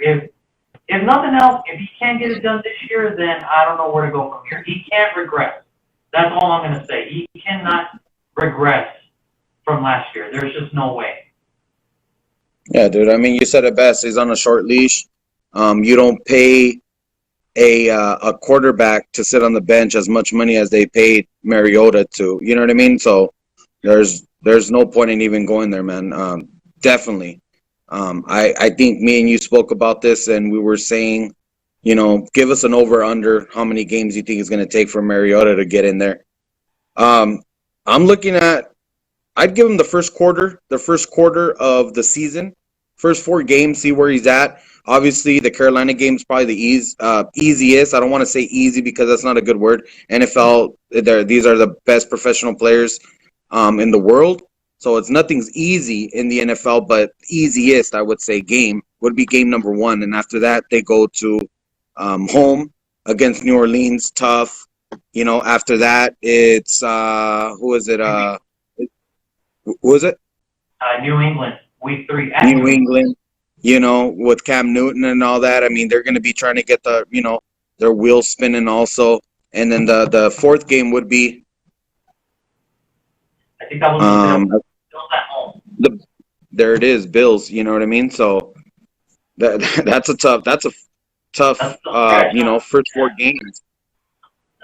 If nothing else, if he can't get it done this year, then I don't know where to go from here. He can't regress. That's all I'm going to say. He cannot regress from last year. There's just no way. Yeah, dude. I mean, you said it best. He's on a short leash. You don't pay a quarterback to sit on the bench as much money as they paid Mariota to. You know what I mean? So there's no point in even going there, man. Definitely. I think me and you spoke about this, and we were saying, you know, give us an over-under how many games you think it's going to take for Mariota to get in there. I'm looking at, I'd give him the first quarter of the season, first 4 games, see where he's at. Obviously, the Carolina game is probably the easiest. I don't want to say easy because that's not a good word. NFL, these are the best professional players in the world. So nothing's easy in the NFL, but easiest, I would say, game would be game number 1. And after that, they go to home against New Orleans, tough. After that, it's who is it? Who is it? New England, week 3 at New New England. England. With Cam Newton and all that. I mean, they're going to be trying to get their wheels spinning also. And then the fourth game would be I think that was the Bills. Bills at home. there it is, Bills. You know what I mean? So that's a tough That's the stretch. first 4 games.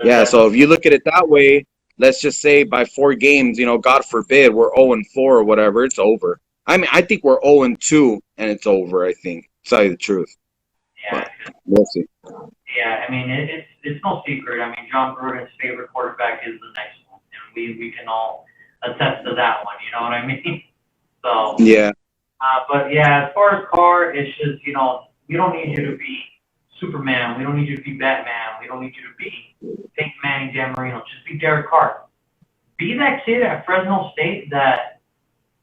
Yeah, That's so if you look at it that way, let's just say by 4 games, God forbid, we're 0-4 or whatever, it's over. I mean, I think we're 0-2 and it's over, I think. To tell you the truth. yeah. But we'll see. Yeah, I mean, it's no secret. I mean, John Gruden's favorite quarterback is the next one, and we can all attest to that one. You know what I mean? So, Yeah. but yeah, as far as Carr, it's just we don't need you to be Superman. We don't need you to be Batman. We don't need you to be Peyton Manning, Dan Marino. Just be Derek Carr. Be that kid at Fresno State that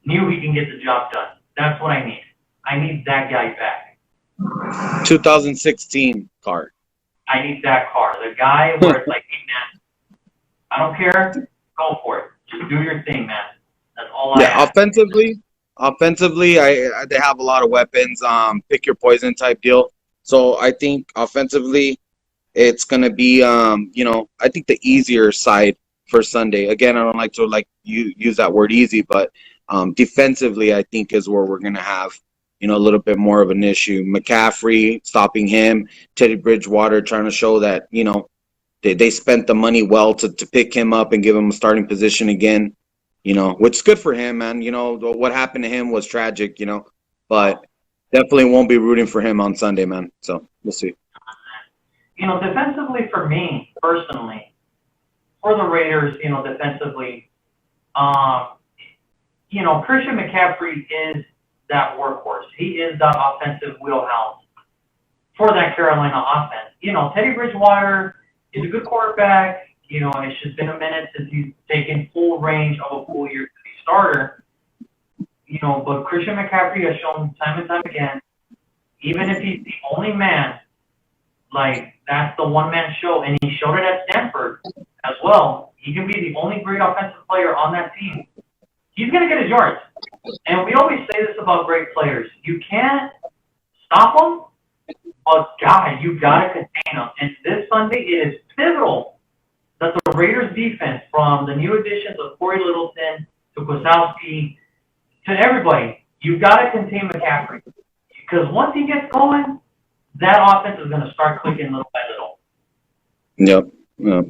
knew he can get the job done. That's what I need. I need that guy back. 2016 card. I need that Carr. The guy where it's like, hey, man, I don't care. Go for it. Just do your thing, man. That's all I Yeah, ask. offensively, they have a lot of weapons. Pick your poison type deal. So I think offensively, it's gonna be I think the easier side for Sunday. Again, I don't like to use that word easy, but defensively, I think is where we're gonna have a little bit more of an issue. McCaffrey stopping him, Teddy Bridgewater trying to show that they spent the money well to pick him up and give him a starting position again. Which is good for him, man. What happened to him was tragic. But definitely won't be rooting for him on Sunday, man. So we'll see. Defensively for me, personally, for the Raiders, defensively, Christian McCaffrey is that workhorse. He is that offensive wheelhouse for that Carolina offense. Teddy Bridgewater is a good quarterback. It's just been a minute since he's taken full range of a full year to be starter. But Christian McCaffrey has shown time and time again, even if he's the only man, that's the one-man show, and he showed it at Stanford as well. He can be the only great offensive player on that team. He's going to get his yards. And we always say this about great players. You can't stop them, but, God, you got to contain them. And this Sunday, it is pivotal that the Raiders defense, from the new additions of Corey Littleton to Kozlowski to everybody, you've got to contain McCaffrey. Because once he gets going, that offense is going to start clicking little by little. Yep.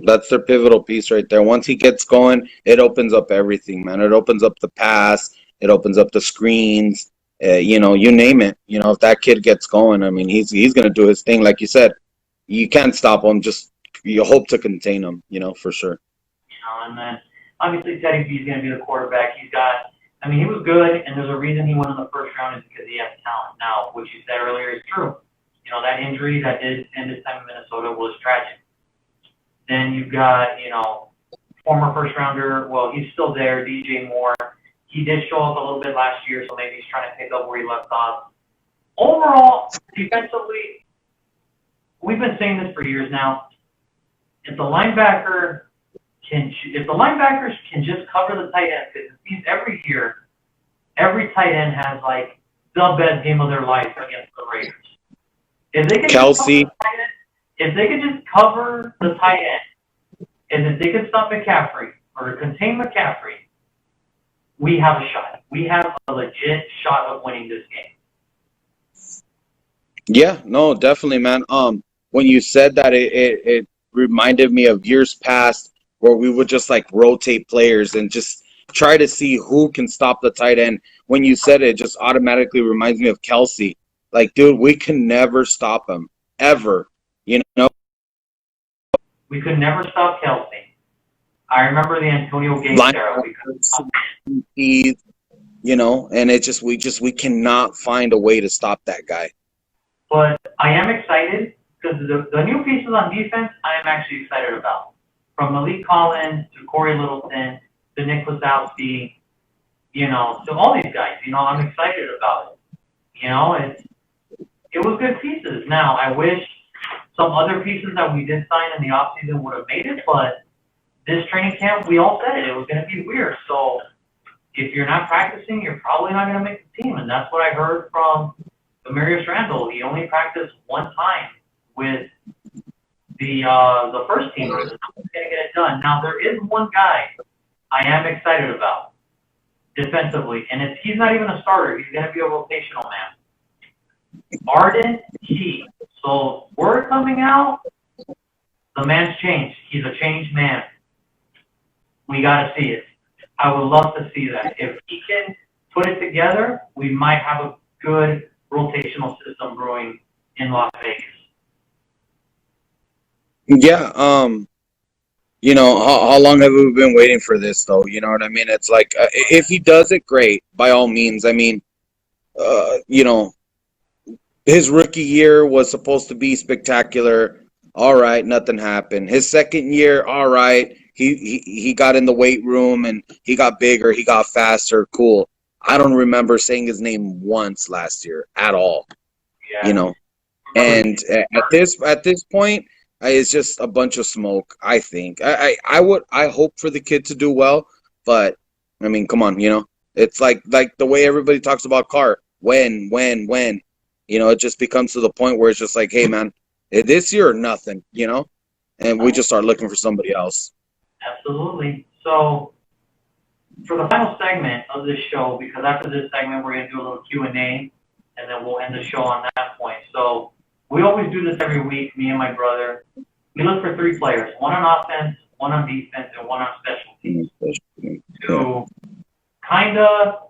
That's their pivotal piece right there. Once he gets going, it opens up everything, man. It opens up the pass. It opens up the screens. You name it. If that kid gets going, I mean, he's going to do his thing. Like you said, you can't stop him. Just you hope to contain him, for sure. And then obviously Teddy B is going to be the quarterback. He was good, and there's a reason he went in the first round is because he has talent. Now, what you said earlier is true. That injury that did end his time in Minnesota was tragic. Then you've got, former first rounder, well, he's still there, DJ Moore. He did show up a little bit last year, so maybe he's trying to pick up where he left off. Overall, defensively, we've been saying this for years now. If the linebackers can just cover the tight end, because it seems every year, every tight end has the best game of their life against the Raiders. If they can Kelsey. If they could just cover the tight end, and if they could stop McCaffrey or contain McCaffrey, we have a shot. We have a legit shot of winning this game. Yeah, no, definitely, man. When you said that, it reminded me of years past where we would just rotate players and just try to see who can stop the tight end. When you said it just automatically reminds me of Kelsey. Dude, we can never stop him, ever. We could never stop Kelsey. I remember the Antonio Gates era. We couldn't stop him. And we cannot find a way to stop that guy. But I am excited because the new pieces on defense I am actually excited about. From Malik Collins to Corey Littleton to Nick Kozlowski, to all these guys. I'm excited about it. It was good pieces. Now, I wish some other pieces that we did sign in the offseason would have made it, but this training camp, we all said it was going to be weird. So if you're not practicing, you're probably not going to make the team. And that's what I heard from Demarius Randall. He only practiced one time with the first team. He's not going to get it done. Now, there is one guy I am excited about defensively, and he's not even a starter. He's going to be a rotational man. Arden Key. So word coming out, the man's changed. He's a changed man. We got to see it. I would love to see that. If he can put it together, we might have a good rotational system brewing in Las Vegas. Yeah, you know, how long have we been waiting for this, though? You know what I mean? It's like, if he does it, great, by all means. I mean, you know, his rookie year was supposed to be spectacular. All right, nothing happened. His second year, all right, he got in the weight room and he got bigger, he got faster, cool. I don't remember saying his name once last year at all, Yeah. you know. And at this point, it's just a bunch of smoke, I think. I hope for the kid to do well, but I mean, come on, you know. It's like the way everybody talks about Carr. When. You know, it just becomes to the point where it's just like, hey man, this year or nothing, you know? And we just start looking for somebody else. Absolutely. So for the final segment of this show, because after this segment we're going to do a little Q&A, and then we'll end the show on that point. So we always do this every week, me and my brother. We look for three players, one on offense, one on defense, and one on special teams, to kind of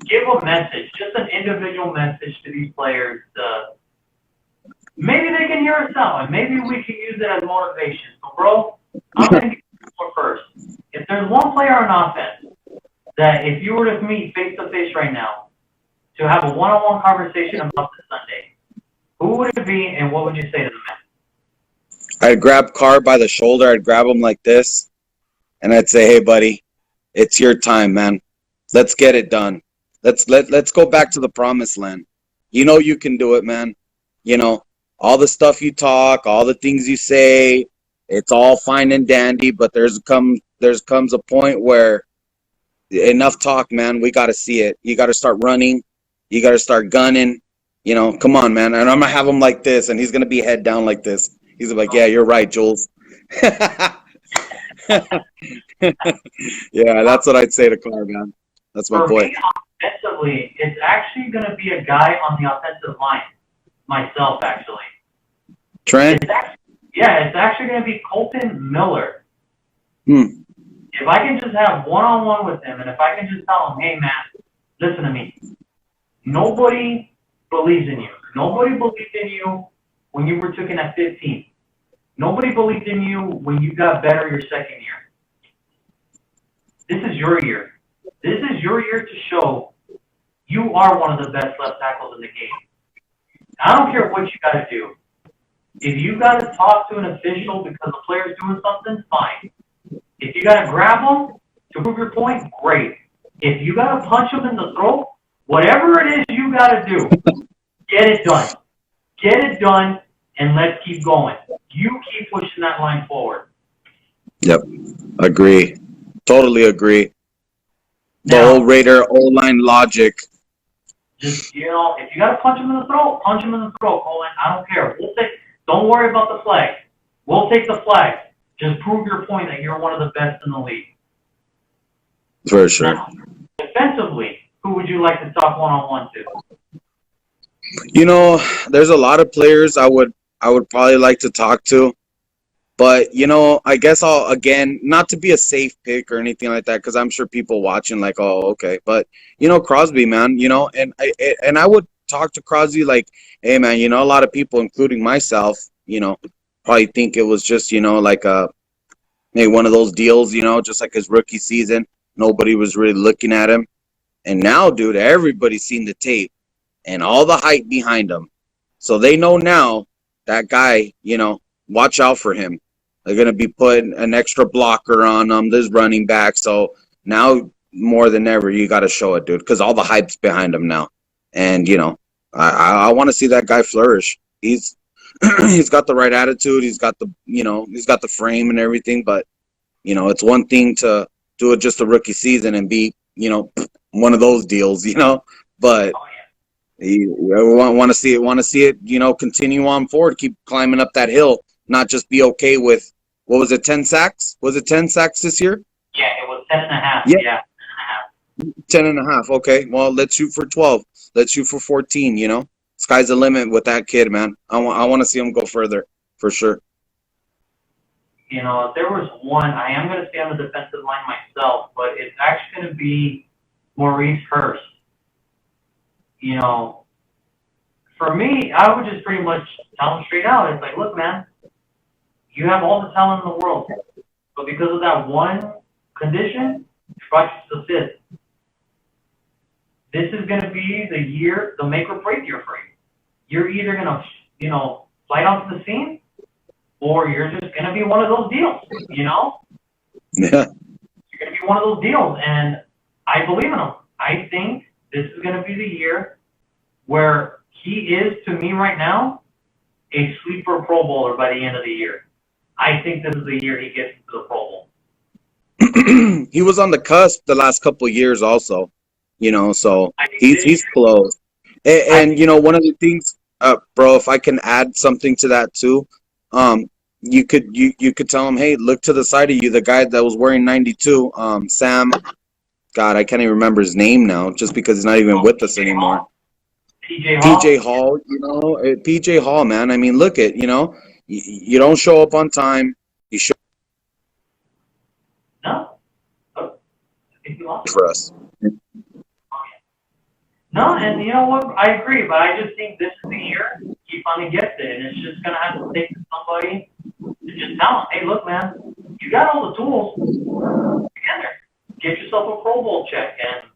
give a message, just an individual message to these players. Maybe they can hear us out, and maybe we can use it as motivation. So, bro, I'm going to give you one first. If there's one player on offense that if you were to meet face-to-face right now to have a one-on-one conversation about this Sunday, who would it be, and what would you say to the man? I'd grab Carr by the shoulder, I'd grab him like this, and I'd say, hey buddy, it's your time, man. Let's get it done. Let's go back to the promised land. You know you can do it, man. You know, all the stuff you talk, all the things you say, it's all fine and dandy, but there's comes a point where enough talk, man. We got to see it. You got to start running. You got to start gunning. You know, come on, man. And I'm going to have him like this, and he's going to be head down like this. He's like, yeah, you're right, Jules. Yeah, that's what I'd say to Carr, man. That's my boy. Me, offensively, it's actually going to be a guy on the offensive line. Myself, actually. Trent? It's actually going to be Colton Miller. If I can just have one-on-one with him, and if I can just tell him, hey, man, listen to me. Nobody believes in you. Nobody believed in you when you were taken at 15. Nobody believed in you when you got better your second year. This is your year. This is your year to show you are one of the best left tackles in the game. I don't care what you got to do. If you got to talk to an official because the player's doing something, fine. If you got to grab them to prove your point, great. If you got to punch them in the throat, whatever it is you got to do, get it done. Get it done, and let's keep going. You keep pushing that line forward. Yep. Agree. Totally agree. The whole Raider O-line logic. Just, you know, if you got to punch him in the throat, punch him in the throat, Colin. I don't care. Don't worry about the flag. We'll take the flag. Just prove your point that you're one of the best in the league. For sure. Now, defensively, who would you like to talk one-on-one to? You know, there's a lot of players I would probably like to talk to. But, you know, I guess I'll, again, not to be a safe pick or anything like that, because I'm sure people watching like, oh, okay. But, you know, Crosby, man, you know, and I would talk to Crosby like, hey, man, you know, a lot of people, including myself, you know, probably think it was just, you know, like maybe one of those deals, you know, just like his rookie season. Nobody was really looking at him. And now, dude, everybody's seen the tape and all the hype behind him. So they know now that guy, you know, watch out for him. They're going to be putting an extra blocker on him, this running back. So now more than ever, you got to show it, dude, because all the hype's behind him now. And, you know, I want to see that guy flourish. He's got the right attitude. He's got the, you know, he's got the frame and everything. But You know, it's one thing to do it just a rookie season and be, you know, one of those deals, you know, but you want to see it, you know, continue on forward, keep climbing up that hill, not just be okay with, what was it, 10 sacks? Was it 10 sacks this year? Yeah, it was 10.5. Yeah. Yeah. 10.5. Okay. Well, let's shoot for 12. Let's shoot for 14, you know? Sky's the limit with that kid, man. I want to see him go further, for sure. You know, if there was one, I am going to stay on the defensive line myself, but it's actually going to be Maurice Hurst. You know, for me, I would just pretty much tell him straight out. It's like, look, man, you have all the talent in the world, but because of that one condition, you brought you to the fifth. This is going to be the year, the make or break year for you. You're either going to, you know, fly onto the scene, or you're just going to be one of those deals, you know? Yeah. You're going to be one of those deals, and I believe in him. I think this is going to be the year where he is, to me right now, a sleeper Pro Bowler by the end of the year. I think this is the year he gets into the Pro Bowl. He was on the cusp the last couple of years also, you know, so he's close. And you know, one of the things, bro, if I can add something to that too, you could tell him, hey, look to the side of you, the guy that was wearing 92, Sam, God, I can't even remember his name now, just because he's not even with us anymore. PJ Hall, you know, PJ Hall, man. I mean, look at, you know, you don't show up on time. You show No? Oh, I think you lost for us. No, and you know what? I agree, but I just think this is the year he finally gets it, and it's just going to have to take somebody to just tell him, hey, look, man, you got all the tools together. Get yourself a Pro Bowl check, and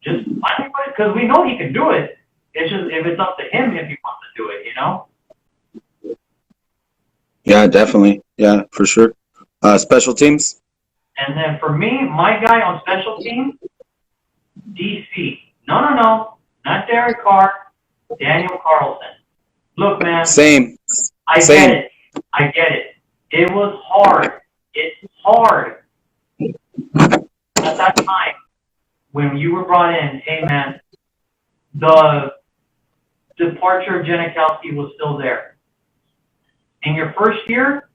just finally put it, because we know he can do it. It's just if it's up to him if he wants to do it, you know? Yeah, definitely. Yeah, for sure. Special teams? And then for me, my guy on special teams, DC. No. Not Derek Carr, Daniel Carlson. Look, man. Same. I get it. It was hard. It's hard. At that time, when you were brought in, hey, man, the departure of Janikowski was still there. In your first year,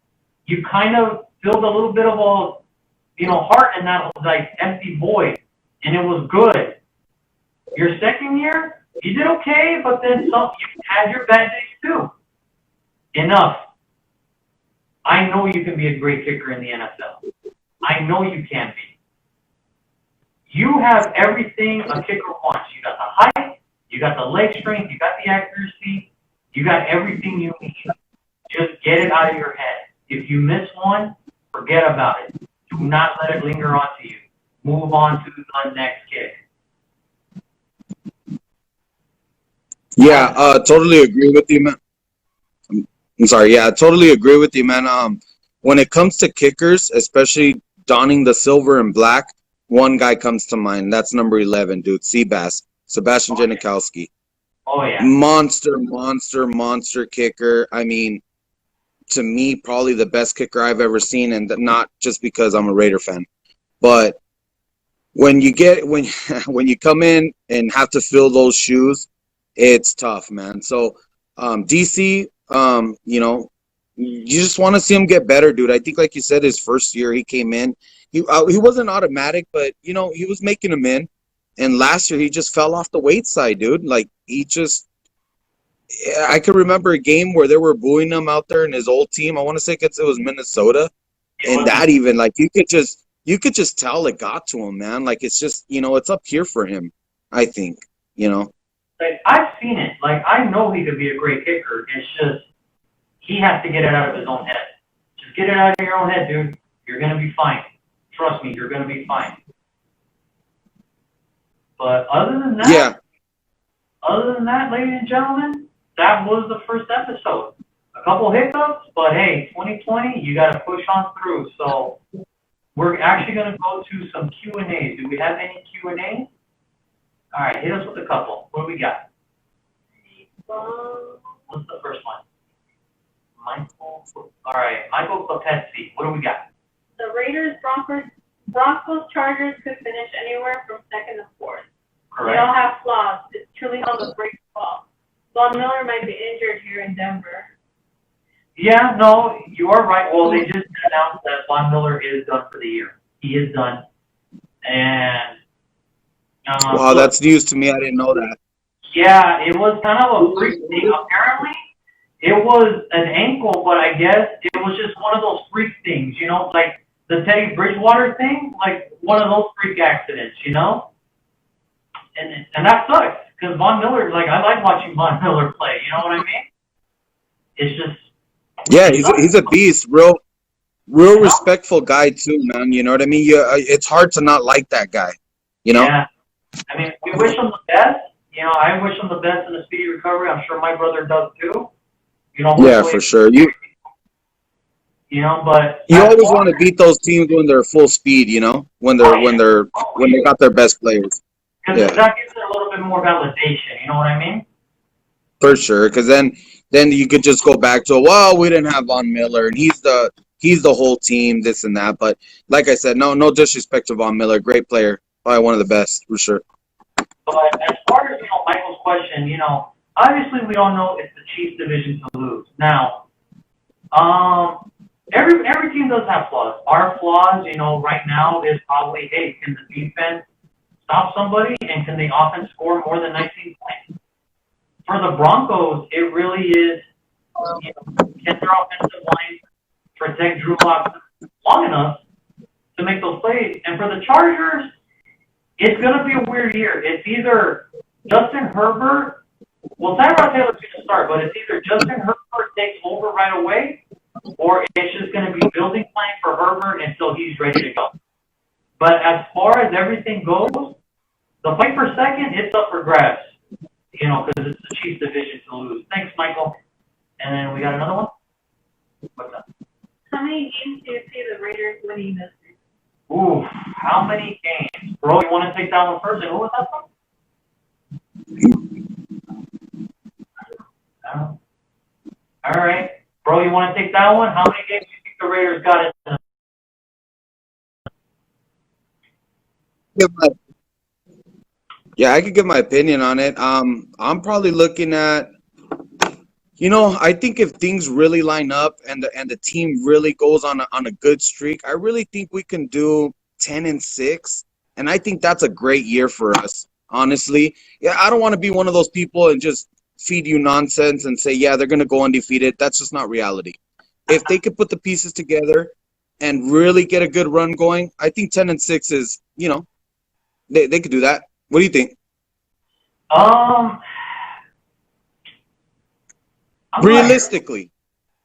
you kind of filled a little bit of a, you know, heart in that like empty void, and it was good. Your second year, you did okay, but then you had your bad days too. Enough. I know you can be a great kicker in the NFL. I know you can be. You have everything a kicker wants. You got the height, you got the leg strength, you got the accuracy, you got everything you need. Just get it out of your head. If you miss one, forget about it. Do not let it linger onto you. Move on to the next kick. Yeah, totally agree with you, man. I'm sorry. Yeah, I totally agree with you, man. When it comes to kickers, especially donning the silver and black, one guy comes to mind. That's number 11, dude. Sebastian Janikowski. Oh, yeah. Monster kicker. I mean, to me, probably the best kicker I've ever seen, and not just because I'm a Raider fan, but when you come in and have to fill those shoes, it's tough, man. So, DC, you know, you just want to see him get better, dude. I think, like you said, his first year he came in, he wasn't automatic, but you know, he was making him in. And last year he just fell off the weight side, dude. Like I can remember a game where they were booing him out there in his old team. I want to say it was Minnesota, and that even like you could just tell it got to him, man. Like it's just, you know, it's up here for him. I think, you know. Like, I've seen it. Like, I know he could be a great kicker. It's just he has to get it out of his own head. Just get it out of your own head, dude. You're gonna be fine. Trust me, you're gonna be fine. But other than that, ladies and gentlemen, that was the first episode. A couple hiccups, but hey, 2020, you got to push on through. So we're actually going to go to some Q&As. Do we have any Q&A? All right, hit us with a couple. What do we got? What's the first one? Michael. All right, Michael Kopetsky. What do we got? Broncos, Chargers could finish anywhere from second to fourth. Correct. They all have flaws. It's truly how the break fall. Von Miller might be injured here in Denver. Yeah, no, you are right. Well, they just announced that Von Miller is done for the year. He is done. And Wow, that's news to me. I didn't know that. yeah, it was kind of a freak thing. Apparently, it was an ankle, but I guess it was just one of those freak things, you know, like the Teddy Bridgewater thing, like one of those freak accidents, you know? And that sucks, because Von Miller, like, I like watching Von Miller play, you know what I mean? It's just... Yeah, he's a beast, real respectful guy too, man. You know what I mean? It's hard to not like that guy, you know? Yeah. I mean, we wish him the best. You know, I wish him the best in a speedy recovery. I'm sure my brother does too. You know, Yeah, for sure. You but always want to beat those teams when they're full speed, you know, when they got their best players. Because that gives it a little bit more validation. You know what I mean? For sure, because then you could just go back to, well, we didn't have Von Miller, and he's the whole team, this and that. But like I said, no disrespect to Von Miller, great player, probably one of the best for sure. But as far as Michael's question, obviously we all know it's the Chiefs' division to lose. Now, every team does have flaws. Our flaws, right now is probably, hey, can the defense stop somebody, and can the offense score more than 19 points? For the Broncos, it really is, can their offensive line protect Drew Lock long enough to make those plays? And for the Chargers, it's going to be a weird year. It's either Justin Herbert, well, Tyrod Taylor's going to start, but it's either Justin Herbert takes over right away, or it's just going to be building plan for Herbert until he's ready to go. But as far as everything goes, the fight for second, it's up for grabs, because it's the Chiefs' division to lose. Thanks, Michael. And then we got another one? What's up? How many games do you see the Raiders winning this year? Ooh, how many games? Bro, you want to take that one first? And who was that one? All right. Bro, you want to take that one? How many games do you think the Raiders got in? Yeah, I could give my opinion on it. I'm probably looking at, I think if things really line up and the team really goes on a good streak, I really think we can do 10-6, and I think that's a great year for us. Honestly, yeah, I don't want to be one of those people and just feed you nonsense and say, yeah, they're gonna go undefeated. That's just not reality. If they could put the pieces together and really get a good run going, I think 10-6 is, they could do that. What do you think? Realistically,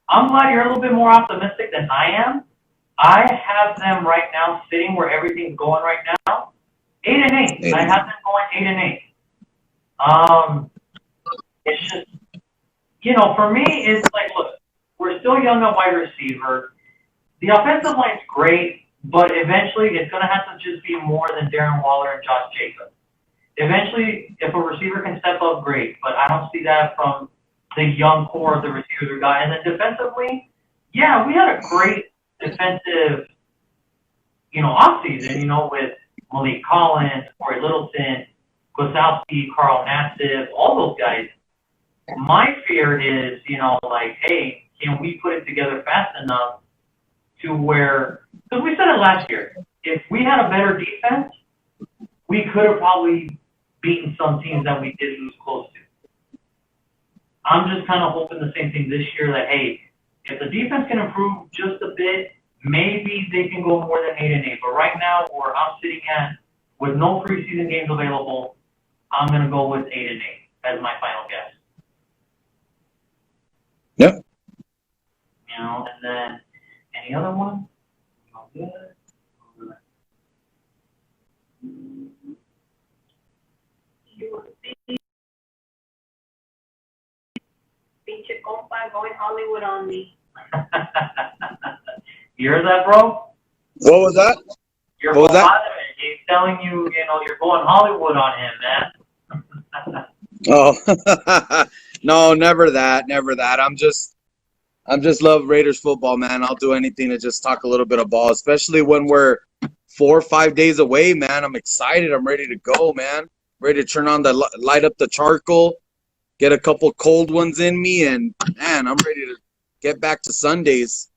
I'm glad you're a little bit more optimistic than I am. I have them right now sitting where everything's going right now, 8-8. I have them going 8-8. It's just, for me, it's like, look, we're still young at wide receiver. The offensive line's great, but eventually it's going to have to just be more than Darren Waller and Josh Jacobs. Eventually, if a receiver can step up, great, but I don't see that from the young core of the receivers we got. And then defensively, yeah, we had a great defensive, offseason, with Malik Collins, Corey Littleton, Gosowski, Carl Nassib, all those guys. My fear is, hey, can we put it together fast enough to where, because we said it last year, if we had a better defense, we could have probably beaten some teams that we did lose close to. I'm just kind of hoping the same thing this year, that, hey, if the defense can improve just a bit, maybe they can go more than 8-8. But right now, where I'm sitting at, with no preseason games available, I'm going to go with 8-8 as my final guess. Yep. And then any other one? Good. Pinche compa going Hollywood on me. You heard that, bro? What was that? Your what was that? father, he's telling you, you're going Hollywood on him, man. Oh, no, never that. I'm I just love Raiders football, man. I'll do anything to just talk a little bit of ball, especially when we're 4 or 5 days away, man. I'm excited. I'm ready to go, man. Ready to turn on the light up the charcoal, get a couple cold ones in me, and man, I'm ready to get back to Sundays.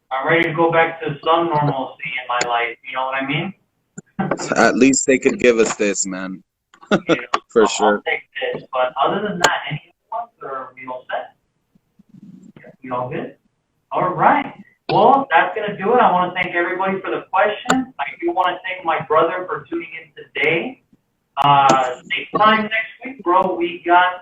I'm ready to go back to some normalcy in my life. You know what I mean? At least they could give us this, man. You know, For so sure. I'll take this. But other than that, any ones are we all set? We all good? All right. Well, that's going to do it. I want to thank everybody for the questions. I do want to thank my brother for tuning in today. Same time next week, bro. We got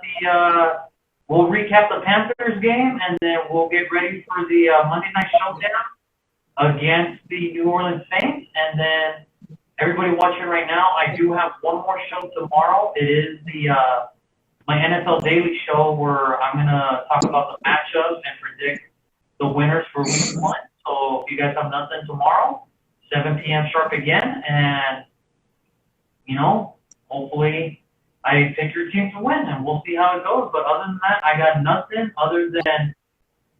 we'll recap the Panthers game, and then we'll get ready for the Monday Night Showdown against the New Orleans Saints. And then everybody watching right now, I do have one more show tomorrow. It is my NFL Daily Show where I'm going to talk about the matchups and predict the winners for week 1. So if you guys have nothing tomorrow, 7 p.m. sharp again, and, you know, hopefully I pick your team to win, and we'll see how it goes. But other than that, I got nothing other than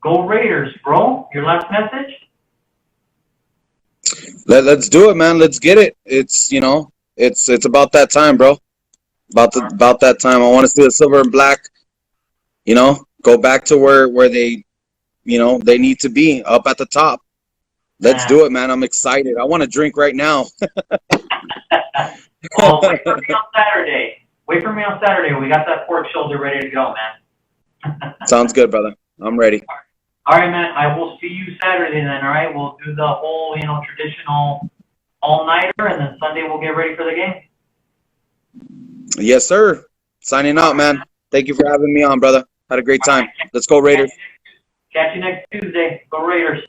go Raiders, bro. Your last message? Let's do it, man. Let's get it. It's it's about that time, bro. About that time. I want to see the silver and black. Go back to where they, they need to be, up at the top. Let's do it, man. I'm excited. I want to drink right now. Well, wait for me on Saturday. Wait for me on Saturday. We got that pork shoulder ready to go, man. Sounds good, brother. I'm ready. All right, man. I will see you Saturday then, all right? We'll do the whole, traditional all-nighter, and then Sunday we'll get ready for the game. Yes, sir. Signing out, man. Thank you for having me on, brother. Had a great time. Let's go, Raiders. Catch you next Tuesday. Go Raiders.